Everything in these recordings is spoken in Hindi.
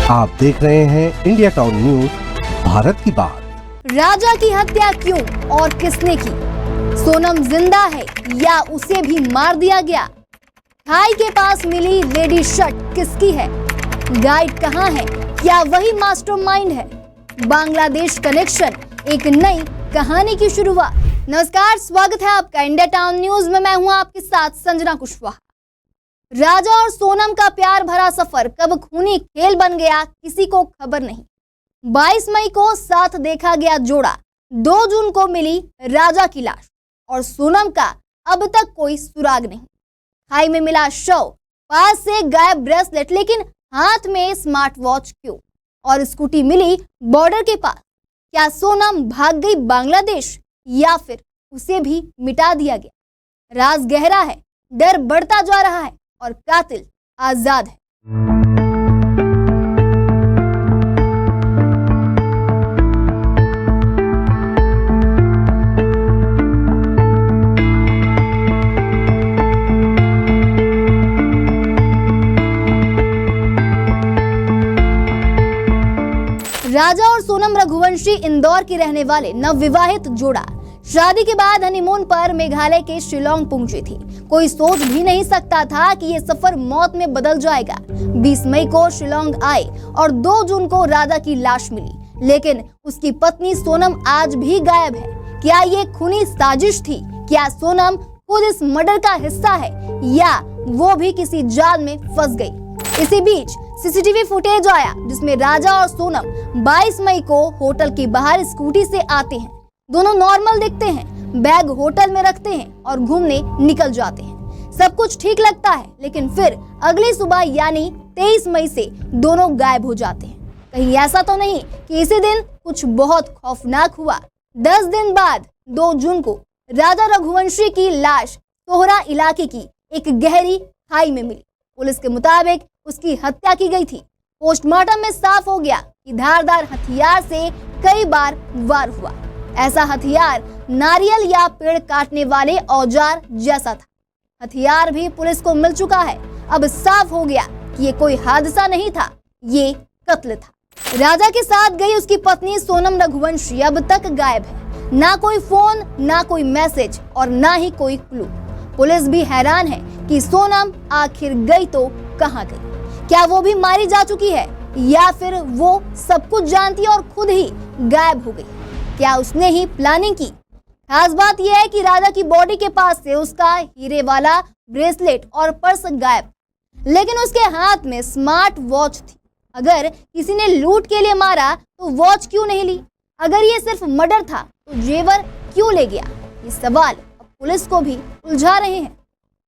आप देख रहे हैं इंडिया टाउन न्यूज, भारत की बात। राजा की हत्या क्यों और किसने की? सोनम जिंदा है या उसे भी मार दिया गया? खाई के पास मिली लेडी शर्ट किसकी है? गाइड कहाँ है? क्या वही मास्टरमाइंड है? बांग्लादेश कनेक्शन, एक नई कहानी की शुरुआत। नमस्कार, स्वागत है आपका इंडिया टाउन न्यूज में। मैं हूं आपके साथ संजना कुशवाहा। राजा और सोनम का प्यार भरा सफर कब खूनी खेल बन गया, किसी को खबर नहीं। 22 मई को साथ देखा गया जोड़ा, 2 जून को मिली राजा की लाश और सोनम का अब तक कोई सुराग नहीं। खाई में मिला शव, पास से गायब ब्रेसलेट, लेकिन हाथ में स्मार्ट वॉच क्यों? और स्कूटी मिली बॉर्डर के पास। क्या सोनम भाग गई बांग्लादेश या फिर उसे भी मिटा दिया गया? राज गहरा है, डर बढ़ता जा रहा है और कातिल आजाद है। राजा और सोनम रघुवंशी इंदौर के रहने वाले नवविवाहित जोड़ा शादी के बाद हनीमून पर मेघालय के शिलोंग पहुंची थी। कोई सोच भी नहीं सकता था कि ये सफर मौत में बदल जाएगा। 20 मई को शिलोंग आए और 2 जून को राजा की लाश मिली, लेकिन उसकी पत्नी सोनम आज भी गायब है। क्या ये खूनी साजिश थी? क्या सोनम खुद इस मर्डर का हिस्सा है या वो भी किसी जाल में फंस गई? इसी बीच सीसीटीवी फुटेज आया जिसमें राजा और सोनम 22 मई को होटल के बाहर स्कूटी से आते हैं। दोनों नॉर्मल दिखते हैं, बैग होटल में रखते हैं और घूमने निकल जाते हैं। सब कुछ ठीक लगता है, लेकिन फिर अगली सुबह यानी 23 मई से दोनों गायब हो जाते हैं। कहीं ऐसा तो नहीं कि इसी दिन कुछ बहुत खौफनाक हुआ? 10 दिन बाद 2 जून को राजा रघुवंशी की लाश सोहरा इलाके की एक गहरी खाई में मिली। पुलिस के मुताबिक उसकी हत्या की गई थी। पोस्टमार्टम में साफ हो गया कि धारदार हथियार से कई बार वार हुआ। ऐसा हथियार नारियल या पेड़ काटने वाले औजार जैसा था। हथियार भी पुलिस को मिल चुका है। अब साफ हो गया कि ये कोई हादसा नहीं था, ये कत्ल था। राजा के साथ गई उसकी पत्नी सोनम रघुवंशी अब तक गायब है। ना कोई फोन, ना कोई मैसेज और ना ही कोई क्लू। पुलिस भी हैरान है कि सोनम आखिर गई तो कहाँ गई? क्या वो भी मारी जा चुकी है या फिर वो सब कुछ जानती और खुद ही गायब हो गई? क्या उसने ही प्लानिंग की? खास बात यह है कि राजा की बॉडी के पास से उसका हीरे वाला ब्रेसलेट और पर्स गायब, लेकिन उसके हाथ में स्मार्ट वॉच थी। अगर किसी ने लूट के लिए मारा तो वॉच क्यों नहीं ली? अगर ये सिर्फ मर्डर था तो जेवर क्यों ले गया? ये सवाल अब पुलिस को भी उलझा रहे हैं।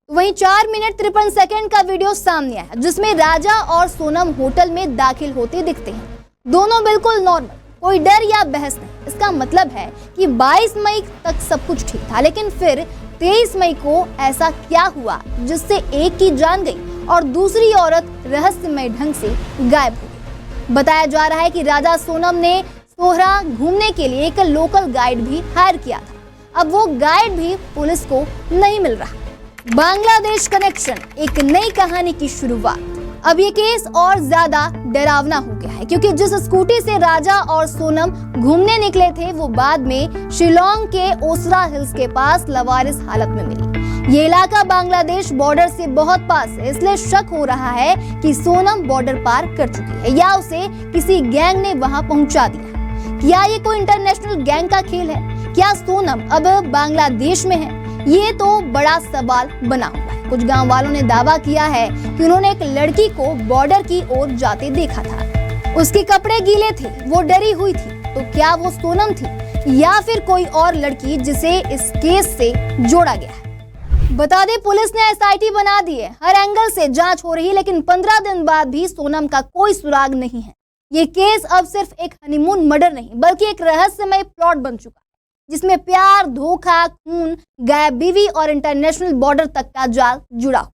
तो वहीं 4 मिनट 53 सेकंड का वीडियो सामने आया जिसमें राजा और सोनम होटल में दाखिल होते दिखते हैं। दोनों बिल्कुल नॉर्मल, कोई डर या बहस नहीं। इसका मतलब है कि 22 मई तक सब कुछ ठीक था, लेकिन फिर 23 मई को ऐसा क्या हुआ जिससे एक की जान गई और दूसरी औरत रहस्यमय ढंग से गायब हो गई। बताया जा रहा है कि राजा सोनम ने सोहरा घूमने के लिए एक लोकल गाइड भी हायर किया था। अब वो गाइड भी पुलिस को नहीं मिल रहा। बांग्लादेश कनेक्शन, एक नई कहानी की शुरुआत। अब ये केस और ज्यादा डरावना हो गया है, क्योंकि जिस स्कूटी से राजा और सोनम घूमने निकले थे वो बाद में शिलोंग के ओसरा हिल्स के पास लवारिस हालत में मिली। ये इलाका बांग्लादेश बॉर्डर से बहुत पास है, इसलिए शक हो रहा है कि सोनम बॉर्डर पार कर चुकी है या उसे किसी गैंग ने वहां पहुंचा दिया। क्या ये कोई इंटरनेशनल गैंग का खेल है? क्या सोनम अब बांग्लादेश में है? ये तो बड़ा सवाल बना हुआ है। कुछ गांव वालों ने दावा किया है कि उन्होंने एक लड़की को बॉर्डर की ओर जाते देखा था। उसके कपड़े गीले थे, वो डरी हुई थी। तो क्या वो सोनम थी या फिर कोई और लड़की जिसे इस केस से जोड़ा गया है? बता दें, पुलिस ने एसआईटी बना दी है, हर एंगल से जांच हो रही है, लेकिन 15 दिन बाद भी सोनम का कोई सुराग नहीं है। ये केस अब सिर्फ एक हनीमून मर्डर नहीं बल्कि एक रहस्यमय प्लॉट बन चुका है, जिसमें प्यार, धोखा, खून, गायब बीवी और इंटरनेशनल बॉर्डर तक का जाल जुड़ा हुआ।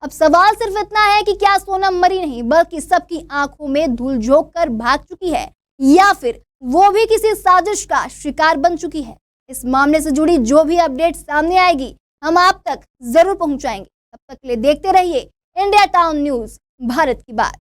अब सवाल सिर्फ इतना है कि क्या सोनम मरी नहीं बल्कि सबकी आंखों में धूल झोंक कर भाग चुकी है या फिर वो भी किसी साजिश का शिकार बन चुकी है? इस मामले से जुड़ी जो भी अपडेट सामने आएगी हम आप तक जरूर पहुंचाएंगे। तब तक के लिए देखते रहिए इंडिया टाउन न्यूज, भारत की बात।